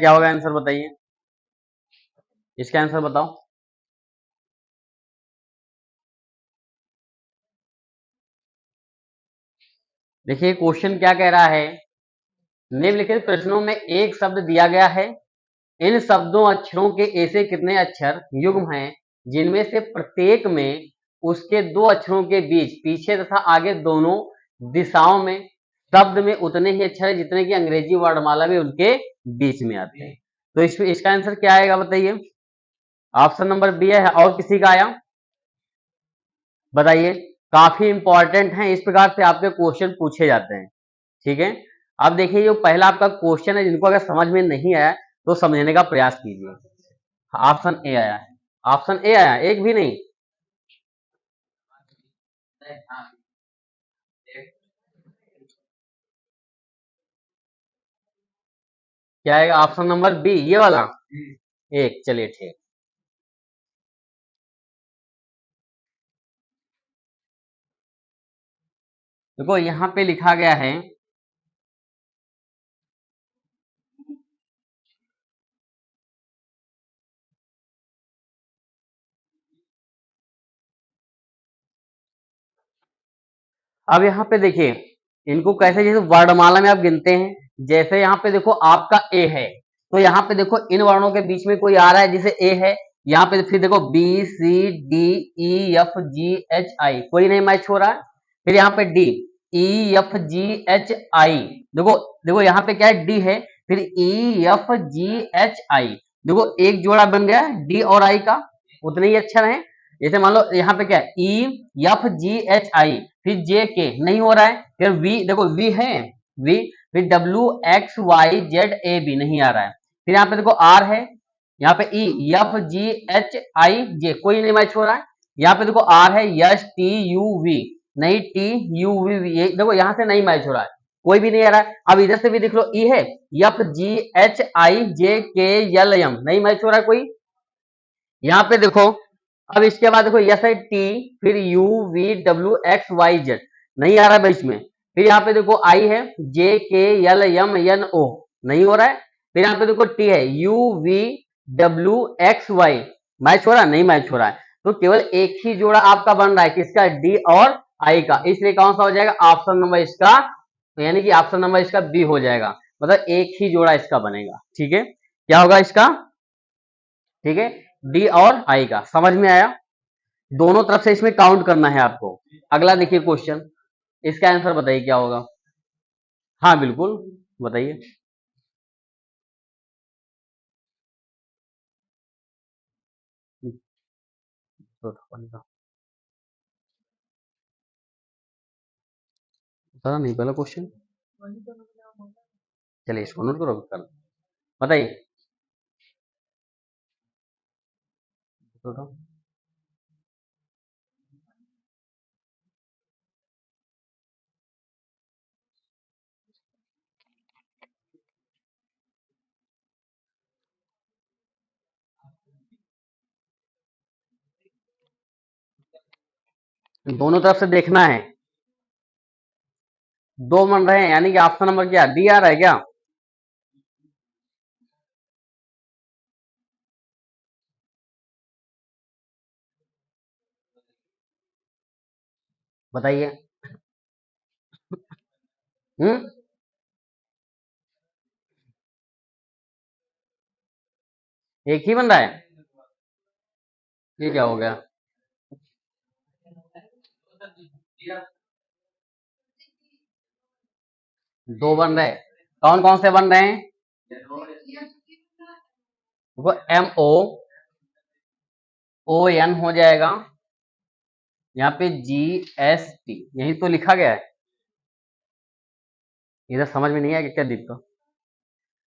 क्या होगा आंसर बताइए, इसका आंसर बताओ। देखिए क्वेश्चन क्या कह रहा है, निम्नलिखित प्रश्नों में एक शब्द दिया गया है, इन शब्दों अक्षरों के ऐसे कितने अक्षर युग्म हैं जिनमें से प्रत्येक में उसके दो अक्षरों के बीच पीछे तथा आगे दोनों दिशाओं में शब्द में उतने ही अक्षर हैं जितने की अंग्रेजी वर्णमाला भी उनके बीच में आते हैं। तो इसका आंसर क्या आएगा बताइए, ऑप्शन नंबर बी है। और किसी का आया बताइए, काफी इंपॉर्टेंट है, इस प्रकार से आपके क्वेश्चन पूछे जाते हैं। ठीक है, अब देखिए जो पहला आपका क्वेश्चन है, जिनको अगर समझ में नहीं आया तो समझने का प्रयास कीजिए। ऑप्शन ए आया है, ऑप्शन ए आया, एक भी नहीं। क्या आएगा, ऑप्शन नंबर बी ये वाला एक। चलिए ठीक, देखो यहां पे लिखा गया है, अब यहाँ पे देखिए इनको कैसे, जैसे वर्णमाला में आप गिनते हैं, जैसे यहाँ पे देखो आपका ए है, तो यहाँ पे देखो इन वर्णों के बीच में कोई आ रहा है जिसे ए है, यहाँ पे फिर देखो B C D E F G H I, कोई नहीं मैच हो रहा है। फिर यहाँ पे D E F G H I, देखो देखो यहाँ पे क्या है, डी है, फिर ई एफ जी एच आई, देखो एक जोड़ा बन गया डी और आई का, उतने ही अक्षर हैं। जैसे मान लो यहाँ पे क्या है, ई एफ जी एच आई, फिर जे के नहीं हो रहा है, फिर वी, देखो वी है, वी, फिर W X Y Z A B नहीं आ रहा है, फिर यहाँ पे देखो आर है, यहाँ पे ई एफ जी एच आई जे, कोई नहीं मैच हो रहा है। यहाँ पे देखो आर है, यस टी यू वी, नहीं टी यू वी, ये देखो यहाँ से नहीं मैच हो रहा है, कोई भी नहीं आ रहा है। अब इधर से भी देख लो, ई है, एफ जी एच आई जे के एल एम, नहीं मैच हो रहा है कोई। यहाँ पे देखो, अब इसके बाद देखो एस आई टी, फिर U V W X Y Z, नहीं आ रहा है बीच में। फिर यहाँ पे देखो आई है, जे के एल एम एन ओ, नहीं हो रहा है। फिर यहाँ पे देखो टी है, U V W X Y, match हो रहा है, नहीं मैच हो रहा है। तो केवल एक ही जोड़ा आपका बन रहा है, किसका, डी और आई का, इसलिए कौन सा हो जाएगा, ऑप्शन नंबर इसका, यानी कि ऑप्शन नंबर इसका बी हो जाएगा, मतलब एक ही जोड़ा इसका बनेगा। ठीक है, क्या होगा इसका, ठीक है, डी और आई का। समझ में आया, दोनों तरफ से इसमें काउंट करना है आपको। अगला देखिए क्वेश्चन, इसका आंसर बताइए क्या होगा। हाँ बिल्कुल, बताइए। पता नहीं पहला क्वेश्चन, चलिए इसको नोट करो, कर बताइए। दोनों तरफ से देखना है, दो बन रहे हैं, यानी कि ऑप्शन नंबर क्या, डी आ रहा है क्या, बताइए। हम्म, एक ही बन रहा है, ये क्या हो गया, दो बन रहे, कौन कौन से बन रहे हैं, वो एम ओ ओ एन हो जाएगा, यहाँ पे जी एस टी, यही तो लिखा गया है, इधर समझ में नहीं आएगा क्या दिक्कत।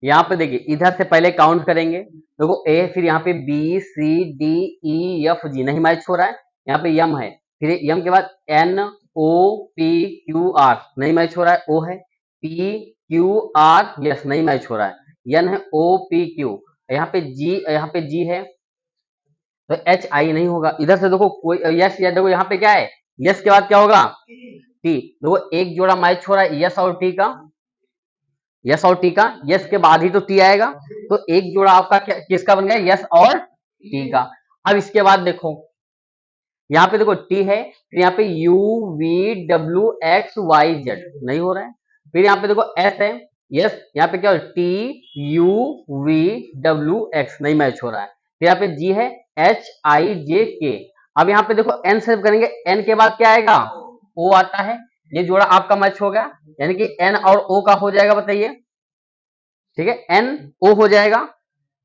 यहाँ पे देखिए इधर से पहले काउंट करेंगे, देखो ए, फिर यहाँ पे B C D E F G, नहीं मैच हो रहा है। यहाँ पे यम है, फिर यम के बाद N O P Q R, नहीं मैच हो रहा है, ओ है, पी क्यू आर यस, नहीं मैच हो रहा है, एन है, ओ पी क्यू, यहाँ पे जी है, तो एच आई नहीं होगा। इधर से देखो कोई यस, या देखो यहाँ पे क्या है, यस के बाद क्या होगा, टी, देखो एक जोड़ा मैच हो रहा है यस और टी का, यस और टी का, यस के बाद ही तो टी आएगा, तो एक जोड़ा आपका किसका बन गया, यस और टी का। अब इसके बाद देखो यहाँ पे देखो टी है, फिर यहाँ पे U V W X Y Z नहीं हो रहा है, फिर यहाँ पे देखो एस है, यस यहाँ पे क्या हो, T U V W x नहीं मैच हो रहा है, फिर यहाँ पे जी है एच आई जे के। अब यहाँ पे देखो एन सेव करेंगे, एन के बाद क्या आएगा, ओ आता है, ये जोड़ा आपका मैच हो गया, यानी कि एन और ओ का हो जाएगा, बताइए, ठीक है, एन ओ हो जाएगा,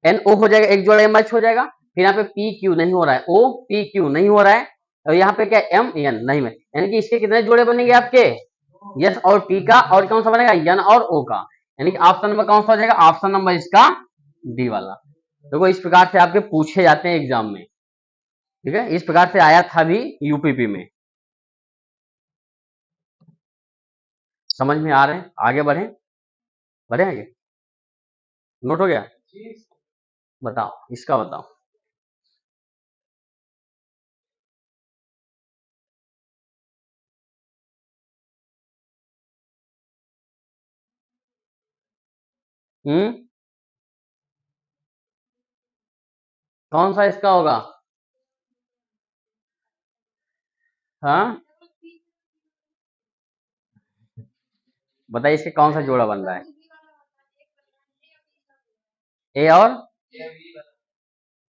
एन ओ हो जाएगा, एक जोड़ा मैच हो जाएगा, फिर यहाँ पे पी क्यू नहीं हो रहा है, ओ पी क्यू नहीं हो रहा है, और यहाँ पे क्या एम एन नहीं में, यानी कि इसके कितने जोड़े बनेंगे आपके, यस और टी का, और कौन सा बनेगा, एन और ओ का, यानी कि ऑप्शन नंबर कौन सा हो जाएगा, ऑप्शन नंबर इसका डी वाला। देखो इस प्रकार से आपके पूछे जाते हैं एग्जाम में, ठीक है, इस प्रकार से आया था भी यूपीपी में। समझ में आ रहे हैं, आगे बढ़े, बढ़े आगे, नोट हो गया, बताओ इसका बताओ। कौन सा इसका होगा, हाँ बताइए इसके कौन सा जोड़ा बन रहा है, ए और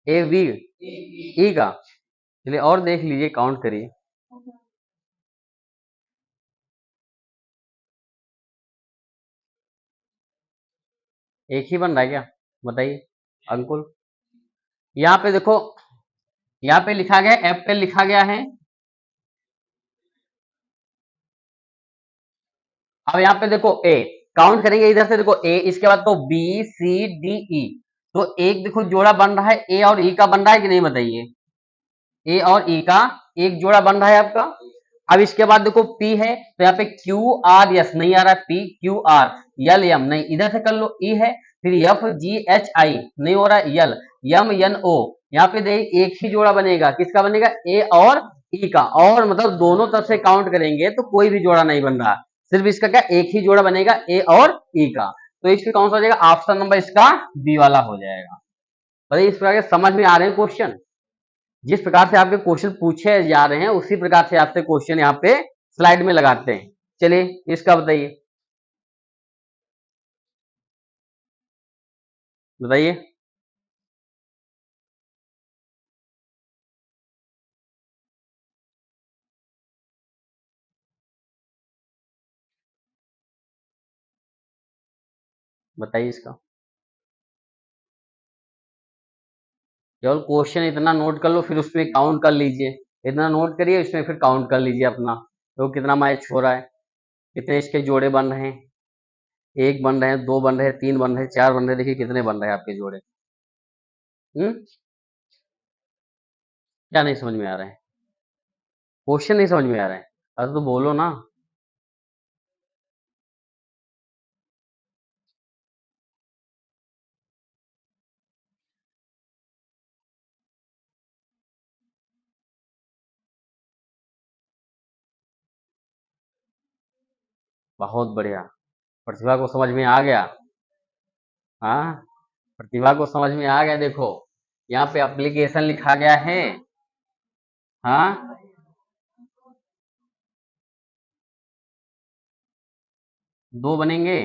ए वी ई का, चलिए और देख लीजिए, काउंट करिए, एक ही बन रहा है क्या, बताइए अंकुल। यहाँ पे देखो, यहाँ पे लिखा गया एप्पल लिखा गया है, अब यहाँ पे देखो ए, काउंट करेंगे इधर से, देखो ए, इसके बाद तो बी सी डी ई, तो एक देखो जोड़ा बन रहा है ए और ई का, बन रहा है कि नहीं बताइए, ए और ई का एक जोड़ा बन रहा है आपका। अब इसके बाद देखो पी है, तो यहाँ पे क्यू आर यस नहीं आ रहा है, P Q are, L M नहीं, इधर से कर लो, ई है, फिर एफ जी एच आई नहीं हो रहा है, यल एम एन ओ, यहाँ पे देखिए एक ही जोड़ा बनेगा, किसका बनेगा, ए और ई का, और मतलब दोनों तरफ से काउंट करेंगे तो कोई भी जोड़ा नहीं बन रहा, सिर्फ इसका क्या एक ही जोड़ा बनेगा, ए और ई का, तो इसमें कौन सा हो जाएगा, ऑप्शन नंबर इसका बी वाला हो जाएगा। बताइए इस प्रकार के समझ में आ रहे हैं क्वेश्चन, जिस प्रकार से आपके क्वेश्चन पूछे जा रहे हैं उसी प्रकार से आपसे क्वेश्चन यहाँ पे स्लाइड में लगाते हैं। चलिए इसका बताइए, बताइए, बताइए इसका, केवल क्वेश्चन इतना नोट कर लो, फिर उसमें काउंट कर लीजिए, इतना नोट करिए, उसमें फिर काउंट कर लीजिए अपना, तो कितना मैच हो रहा है, कितने इसके जोड़े बन रहे हैं, एक बन रहे हैं, दो बन रहे हैं, तीन बन रहे हैं, चार बन रहे हैं, देखिए कितने बन रहे हैं आपके जोड़े। क्या नहीं समझ में आ रहा है, क्वेश्चन नहीं समझ में आ रहा है, अरे तो बोलो ना, बहुत बढ़िया, प्रतिभा को समझ में आ गया, हाँ प्रतिभा को समझ में आ गया, देखो यहाँ पे एप्लीकेशन लिखा गया है, हाँ दो बनेंगे,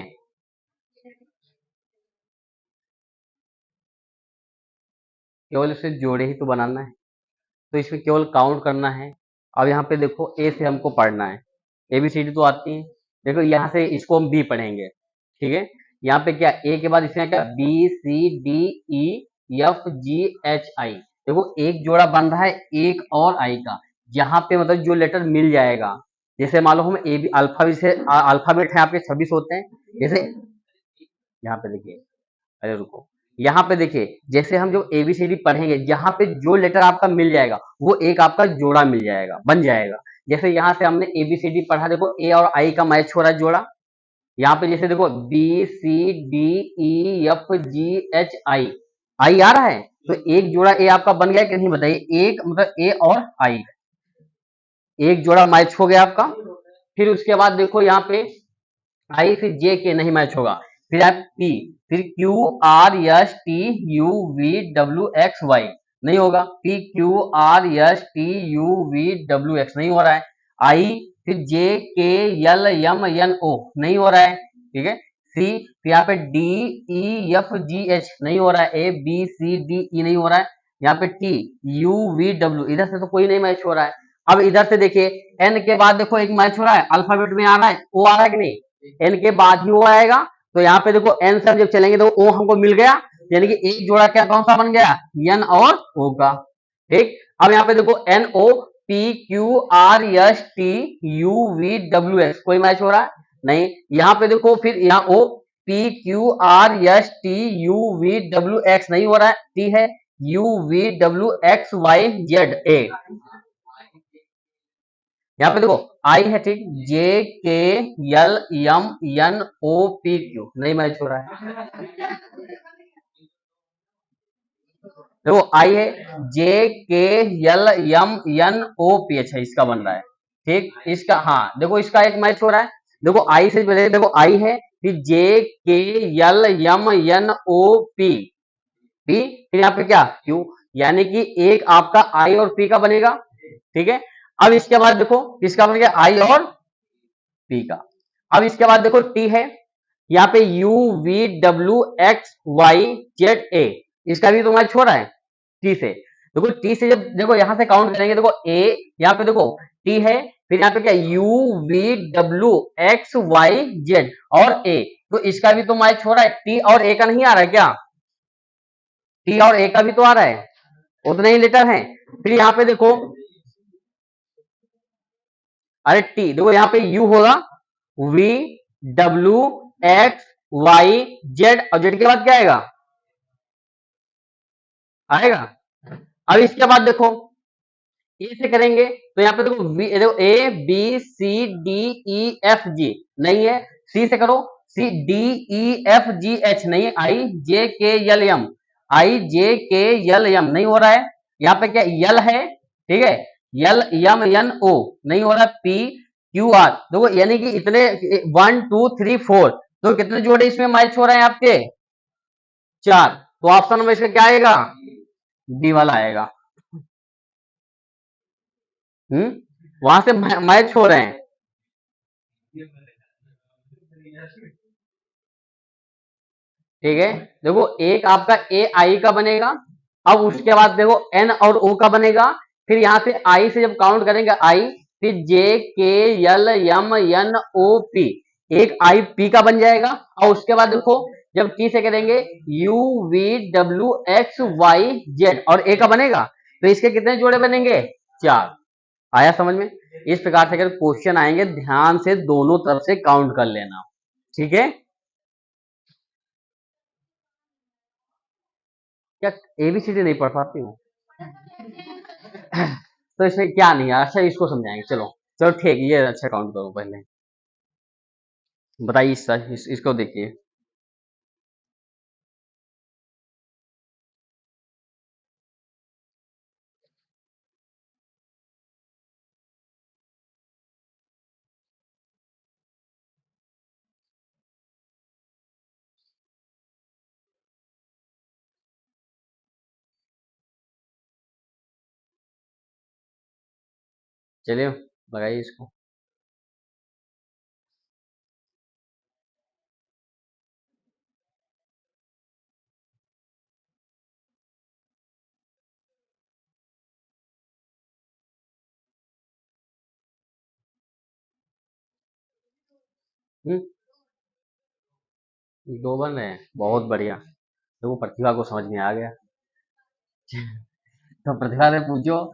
केवल इसे जोड़े ही तो बनाना है, तो इसमें केवल काउंट करना है। अब यहाँ पे देखो ए से हमको पढ़ना है, ए बी सी डी तो आती है, देखो यहाँ से इसको हम बी पढ़ेंगे, ठीक है, यहाँ पे क्या ए के बाद इसमें क्या B C D E F G H I, देखो एक जोड़ा बन रहा है एक और आई का, यहाँ पे मतलब जो लेटर मिल जाएगा, जैसे मान लो हम ए बी अल्फाबेट से अल्फाबेट है आपके 26 होते हैं, जैसे यहाँ पे देखिए, अरे रुको, यहाँ पे देखिए जैसे हम जो एबीसीडी पढ़ेंगे, यहाँ पे जो लेटर आपका मिल जाएगा वो एक आपका जोड़ा मिल जाएगा, बन जाएगा, जैसे यहाँ से हमने एबीसीडी पढ़ा, देखो ए और आई का मैच हो रहा है जोड़ा, यहाँ पे जैसे देखो B C D E F G H I, I आ रहा है, तो एक जोड़ा ए आपका बन गया कि नहीं बताइए, एक मतलब ए और आई, एक जोड़ा मैच हो गया आपका, फिर उसके बाद देखो यहाँ पे आई फिर जे के नहीं मैच होगा, फिर आप P, फिर QRSTUVWXY नहीं होगा, PQRSTUVWX नहीं हो रहा है। I, फिर JKLMNO नहीं हो रहा है, ठीक है। C, फिर यहाँ पे DEFGH नहीं हो रहा है, ABCDE नहीं हो रहा है, यहाँ पे TUVW इधर से तो कोई नहीं मैच हो रहा है। अब इधर से देखिए N के बाद देखो एक मैच हो रहा है, अल्फाबेट में आ रहा है, O आ रहा है कि नहीं, N के बाद ही O आएगा, तो यहाँ पे देखो N से जब चलेंगे तो O हमको मिल गया, यानी कि एक जोड़ा क्या कौन सा बन गया, N और O का, ठीक। अब यहाँ पे देखो NO PQRSTUVWX कोई मैच हो रहा है नहीं, यहाँ पे देखो फिर यहाँ O PQRSTUVWX नहीं हो रहा है, T है UVWXYZA, यहाँ पे देखो आई है, ठीक, JKLMNOPQ नहीं मैच हो रहा है, देखो आई है JKLMNOPH है, इसका बन रहा है, ठीक, इसका हाँ देखो इसका एक मैच हो रहा है, देखो आई से पहले देखो आई है, फिर JKLMNOP पी, फिर यहाँ पे क्या क्यू, यानी कि एक आपका आई और पी का बनेगा, ठीक है। अब इसके बाद देखो किसका बन गया, आई और पी का। अब इसके बाद देखो टी है, यहाँ पे UVWXYZA इसका भी तो मैच हो रहा है टी से, देखो टी से जब देखो यहां से काउंट करेंगे, देखो ए, यहाँ पे देखो टी है, फिर यहाँ पे क्या UVWXYZ और ए, तो इसका भी तो मैच हो रहा है, टी और ए का नहीं आ रहा है क्या, टी और ए का भी तो आ रहा है, उतने ही लेटर हैं। फिर यहाँ पे देखो अरे टी देखो यहाँ पे यू होगा, VWXYZ और जेड के बाद क्या आएगा, आएगा। अब इसके बाद देखो ए से करेंगे तो यहाँ पे देखो देखो ABCDEFG नहीं है, सी से करो CDEFGH नहीं है, IJKLM नहीं हो रहा है, यहाँ पे क्या यल है, ठीक है, LMNO नहीं हो रहा, PQR देखो, यानी कि इतने 1 2 3 4, तो कितने जोड़े इसमें मैच हो रहे हैं आपके, 4, तो ऑप्शन नंबर इसका क्या आएगा, डी वाला आएगा। वहां से मैच हो रहे हैं, ठीक है। देखो एक आपका ए आई का बनेगा, अब उसके बाद देखो एन और ओ का बनेगा, फिर यहां से आई से जब काउंट करेंगे आई, फिर JKLMNOP एक आई पी का बन जाएगा, और उसके बाद देखो जब टी से करेंगे UVWXYZ और ए का बनेगा, तो इसके कितने जोड़े बनेंगे, 4, आया समझ में। इस प्रकार से अगर क्वेश्चन आएंगे ध्यान से दोनों तरफ से काउंट कर लेना, ठीक है। क्या एबीसीडी नहीं पढ़ पाती हूँ तो इसमें क्या नहीं है, अच्छा इसको समझाएंगे, चलो चलो ठीक, ये अच्छा काउंट करो पहले, बताइए इसको देखिए, चलिए लगाइए इसको। हम्म, 2 बन रहे हैं, बहुत बढ़िया, देखो प्रतिभा को समझ में आ गया तो प्रतिभा से पूछो,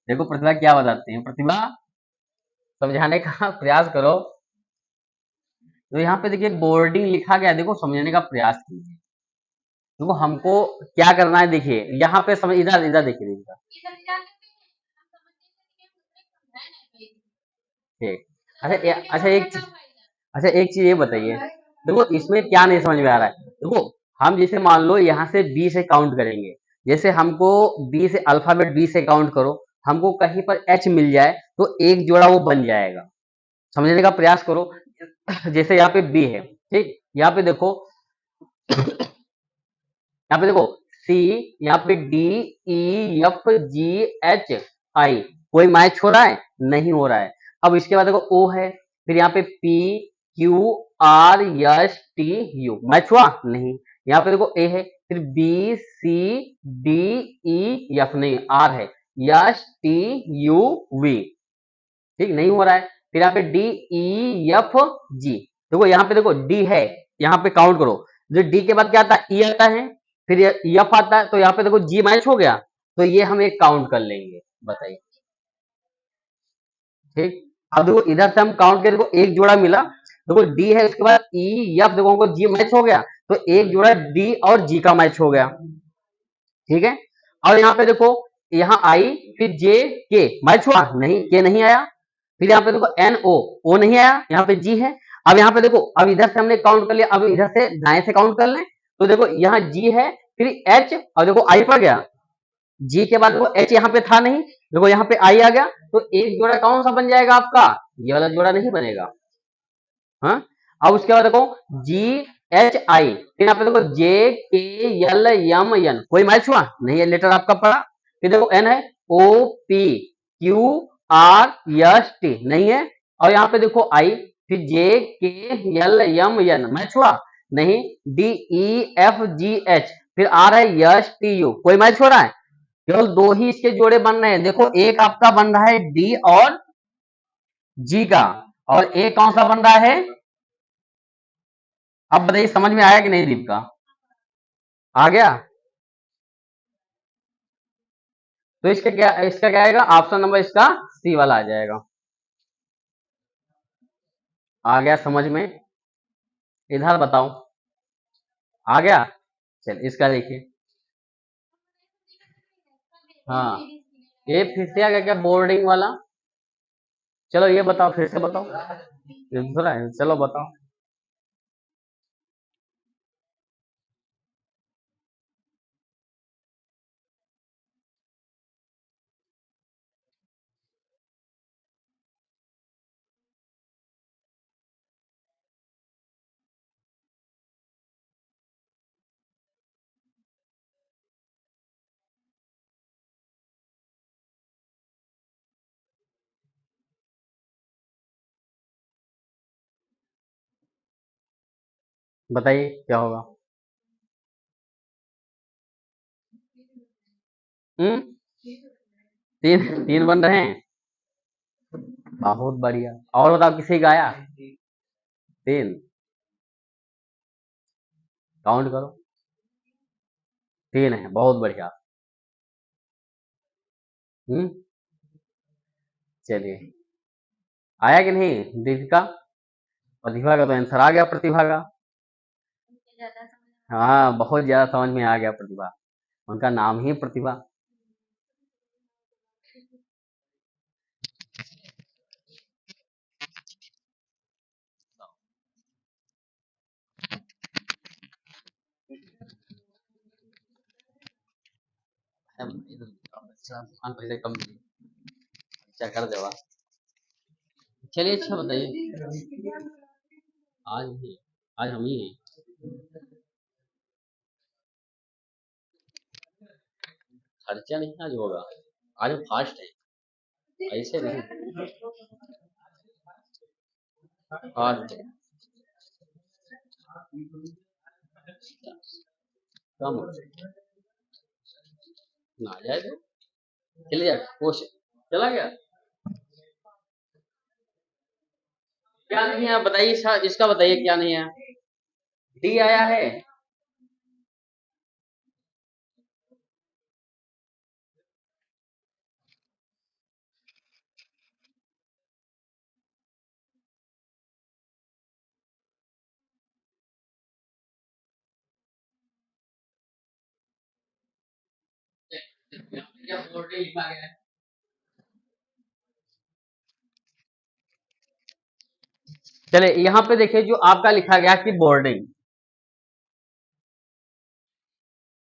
देखो प्रतिभा क्या बताते हैं, प्रतिभा समझाने का प्रयास करो, तो यहाँ पे देखिए बोर्डिंग लिखा गया, देखो समझने का प्रयास कीजिए, देखो हमको क्या करना है, देखिए यहाँ पे समझ, इधर इधर देखिए इधर, ठीक, अच्छा एक चीज ये बताइए, देखो इसमें क्या नहीं समझ में आ रहा है, देखो हम जैसे मान लो यहाँ से बी से काउंट करेंगे, जैसे हमको बी से अल्फाबेट बी से काउंट करो, हमको कहीं पर एच मिल जाए तो एक जोड़ा वो बन जाएगा, समझने का प्रयास करो जैसे यहाँ पे बी है, ठीक, यहाँ पे देखो यहाँ पे देखो सी, यहाँ पे D, E, F, G, H, I, कोई मैच हो रहा है? नहीं हो रहा है। अब इसके बाद देखो ओ है, फिर यहाँ पे P, Q, R, S, T, U, match हुआ? नहीं। यहाँ पे देखो ए है, फिर B, C, D, E, F, नहीं, आर है, एस, टी, यू, वी, ठीक, नहीं हो रहा है। फिर यहाँ पे डी, ई, एफ, जी, देखो यहाँ पे देखो डी है, यहाँ पे काउंट करो, जो डी के बाद क्या आता है? ई आता है, फिर एफ आता है, तो यहाँ पे देखो जी मैच हो गया, तो ये हम एक काउंट कर लेंगे, बताइए। ठीक, अब देखो इधर से हम काउंट करें, देखो एक जोड़ा मिला, देखो डी है, उसके बाद ई, एफ, देखो हमको जी मैच हो गया, तो एक जोड़ा डी और जी का मैच हो गया, ठीक है। और यहाँ पे देखो, यहाँ आई, फिर जे, के, मैच हुआ? नहीं, के नहीं आया। फिर यहाँ पे देखो एन, ओ, ओ नहीं आया, यहाँ पे जी है। अब यहाँ पे देखो, अब इधर से हमने काउंट कर लिया, अब इधर से दाएं से काउंट कर लें, तो देखो यहाँ जी है, फिर एच, और देखो आई पड़ गया, जी के बाद देखो एच यहाँ पे था नहीं, देखो यहाँ पे आई आ गया, तो एक जोड़ा कौन सा बन जाएगा आपका? ये वाला जोड़ा नहीं बनेगा। हाँ, अब उसके बाद देखो जी, एच, आई, फिर यहाँ पे देखो जे, के, एल, एम, एन, कोई मैच हुआ? नहीं, ये लेटर आपका पड़ा। फिर देखो एन है, O, P, Q, R, S, T, नहीं है। और यहाँ पे देखो आई, फिर जे, के, एल, एम, एन, मैच हुआ? नहीं। D, E, F, G, H, फिर आर है, एस, टी, यू, कोई मैच हो रहा है? केवल दो ही इसके जोड़े बन रहे हैं, देखो एक आपका बन रहा है डी और जी का, और एक कौन सा बन रहा है? अब बताइए समझ में आया कि नहीं दीप का? आ गया? तो इसका क्या आएगा? ऑप्शन नंबर इसका सी वाला आ जाएगा। आ गया समझ में? इधर बताओ, आ गया? चल इसका देखिए। हाँ, ये फिर से आ गया क्या बोर्डिंग वाला? चलो ये बताओ, फिर से बताओ, ये दूसरा है, चलो बताओ। बताइए क्या होगा? हम्म, तीन तीन बन रहे हैं, बहुत बढ़िया। और बताओ किसी का आया? तीन, काउंट करो, तीन है, बहुत बढ़िया। हम्म, चलिए, आया कि नहीं दीपिका? प्रतिभा का तो आंसर आ गया, प्रतिभा का। हाँ, बहुत ज्यादा समझ में आ गया प्रतिभा, उनका नाम ही प्रतिभा। अच्छा कर देवा। चलिए अच्छा बताइए, आज ही, आज हम ही हैं। खर्चा नहीं आज होगा, आज हम फास्ट है, ऐसे नहीं। फास्ट है, कम हो, ना आ जाए तो चले जाए, कोश चला गया। क्या नहीं है बताइए, इसका बताइए क्या नहीं है? डी आया है। क्या बोर्ड पे लिखा गया है? चले यहाँ पे देखिए, जो आपका लिखा गया कि बोर्डिंग,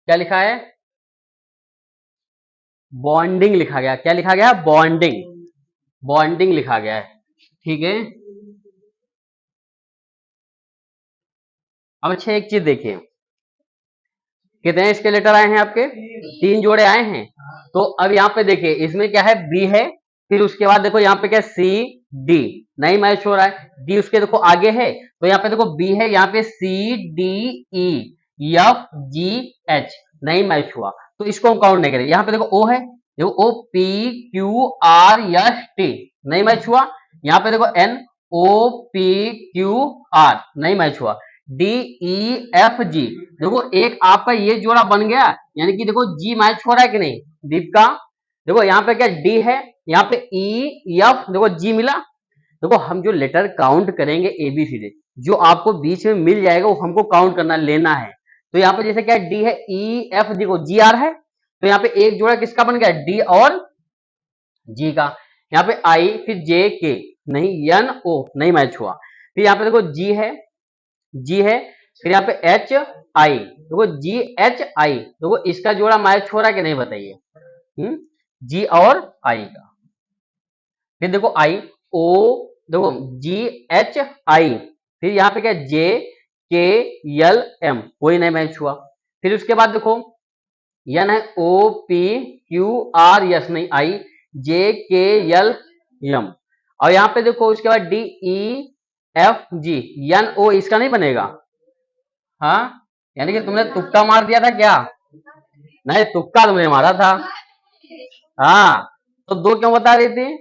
क्या लिखा है? बॉन्डिंग लिखा गया, क्या लिखा गया? बॉन्डिंग, बॉन्डिंग लिखा गया है, ठीक है। अब अच्छा एक चीज देखिए, कितने इसके लेटर आए हैं आपके? 3 जोड़े आए हैं। तो अब यहाँ पे देखिए इसमें क्या है, बी है, फिर उसके बाद देखो यहाँ पे क्या, सी डी नहीं मैच हो रहा है, डी उसके देखो आगे है, तो यहाँ पे देखो बी है, यहाँ पे C D E F G H नहीं मैच हुआ, तो इसको हम काउंट नहीं करेंगे। यहाँ पे देखो ओ है, देखो O P Q R S T नहीं मैच हुआ, यहाँ पे देखो N O P Q R नहीं मैच हुआ, डी ई एफ जी देखो एक आपका ये जोड़ा बन गया, यानी कि देखो जी मैच हो रहा है कि नहीं दीप का। देखो यहाँ पे क्या डी है, यहाँ पे ई एफ देखो जी मिला। देखो हम जो लेटर काउंट करेंगे एबीसीडी, जो आपको बीच में मिल जाएगा वो हमको काउंट करना लेना है। तो यहाँ पे जैसे क्या डी है, ई एफ जी को जी आर है, तो यहाँ पे एक जोड़ा किसका बन गया, डी और जी का। यहाँ पे आई फिर जे के नहीं, एन ओ नहीं मैच हुआ, फिर यहाँ पे देखो जी है, फिर यहाँ पे एच आई देखो जी एच आई देखो इसका जोड़ा मैच हो रहा है कि नहीं बताइए, जी और आई का। फिर देखो आई ओ देखो जी एच आई, फिर यहाँ पे क्या जे के एल एम कोई नहीं मैच हुआ, फिर उसके बाद देखो एन है O P Q R S नहीं आई, जे के एल एम, और यहाँ पे देखो उसके बाद D E F G N O इसका नहीं बनेगा। हाँ, यानी कि तुमने तुक्का मार दिया था क्या? नहीं, तुक्का तुमने मारा था। हाँ, तो दो क्यों बता रही थी?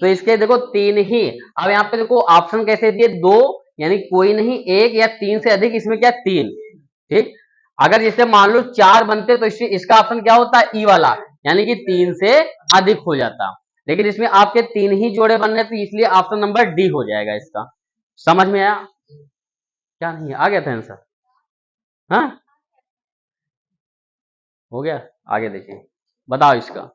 तो इसके देखो 3 ही। अब यहाँ पे देखो ऑप्शन कैसे दिए, 2 यानी कोई नहीं, 1 या 3 से अधिक, इसमें क्या 3। ठीक, अगर जैसे मान लो 4 बनते तो इसका ऑप्शन क्या होता, ई वाला, यानी कि 3 से अधिक हो जाता, लेकिन इसमें आपके 3 ही जोड़े बन रहे, तो इसलिए ऑप्शन नंबर डी हो जाएगा इसका। समझ में आया? क्या नहीं आ गया था आंसर? हाँ, हो गया। आगे देखिए, बताओ इसका।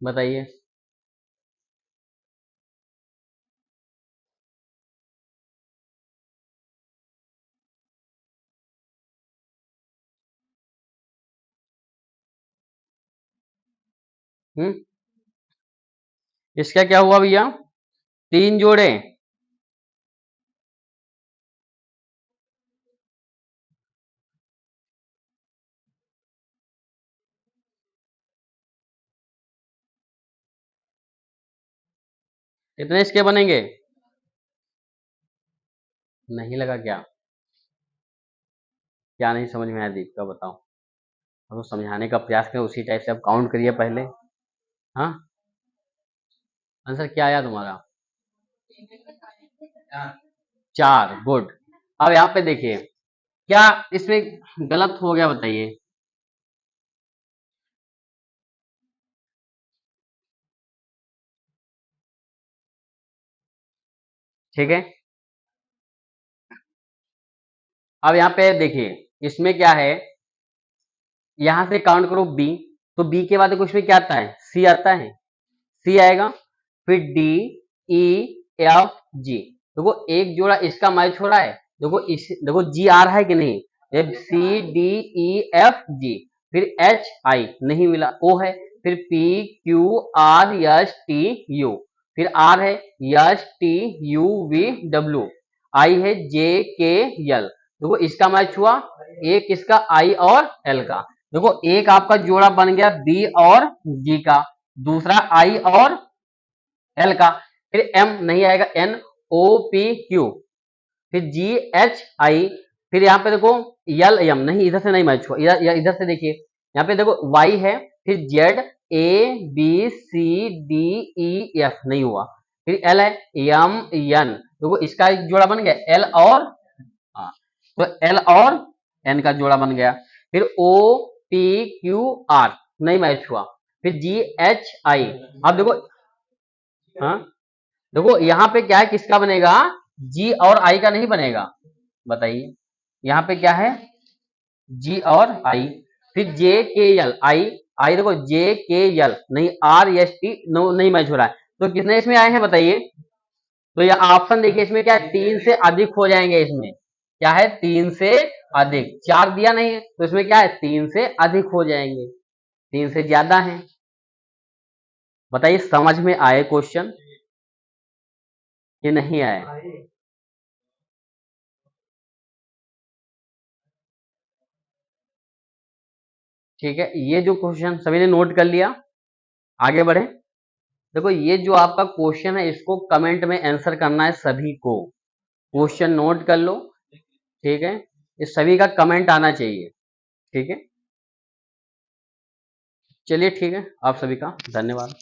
बताइए। हम्म, इसका क्या हुआ भैया, 3 जोड़े। कितने इसके बनेंगे? नहीं लगा क्या? क्या नहीं समझ में आया दीप का, बताओ। अब तो समझाने का प्रयास करें, उसी टाइप से आप काउंट करिए पहले। हाँ, आंसर क्या आया तुम्हारा? 4, गुड। अब यहाँ पे देखिए क्या इसमें गलत हो गया बताइए। ठीक है, अब यहाँ पे देखिए इसमें क्या है, यहां से काउंट करो बी, तो बी के बाद कुछ में क्या आता है, सी आता है, सी आएगा, फिर डी ई एफ जी देखो एक जोड़ा इसका मैच हो रहा है, देखो इस देखो जी आ रहा है कि नहीं, जब सी डी ई एफ जी, फिर एच आई नहीं मिला, ओ है, फिर P Q R S T U, फिर आर है S T U V W, I है जे के एल देखो इसका मैच हुआ, एक इसका आई और एल का, देखो एक आपका जोड़ा बन गया बी और जी का, दूसरा आई और एल का, फिर एम नहीं आएगा, एन ओ पी क्यू, फिर जी एच आई, फिर यहाँ पे देखो यल एम नहीं, इधर से नहीं मैच हुआ, इधर से देखिए यहाँ पे देखो वाई है, फिर Z A B C D E F नहीं हुआ, फिर एल है एम एन देखो इसका एक जोड़ा बन गया, एल और हाँ, तो एल और एन का जोड़ा बन गया, फिर ओ पी क्यू आर नहीं मैच हुआ, फिर जी एच आई। अब देखो हाँ, देखो यहाँ पे क्या है, किसका बनेगा, जी और आई का नहीं बनेगा, बताइए यहाँ पे क्या है, जी और आई, फिर जे के एल, आई आई देखो जे के एल, नहीं आर एस टी नो नहीं मैच हो रहा है, तो कितने इसमें आए हैं बताइए। तो ये ऑप्शन देखिए इसमें क्या है, 3 से अधिक हो जाएंगे, इसमें क्या है 3 से अधिक, 4 दिया नहीं है तो इसमें क्या है 3 से अधिक हो जाएंगे, 3 से ज्यादा है। बताइए समझ में आए क्वेश्चन कि नहीं आए। ठीक है, ये जो क्वेश्चन सभी ने नोट कर लिया, आगे बढ़े। देखो ये जो आपका क्वेश्चन है इसको कमेंट में आंसर करना है सभी को, क्वेश्चन नोट कर लो, ठीक है, इस सभी का कमेंट आना चाहिए, ठीक है। चलिए ठीक है, आप सभी का धन्यवाद।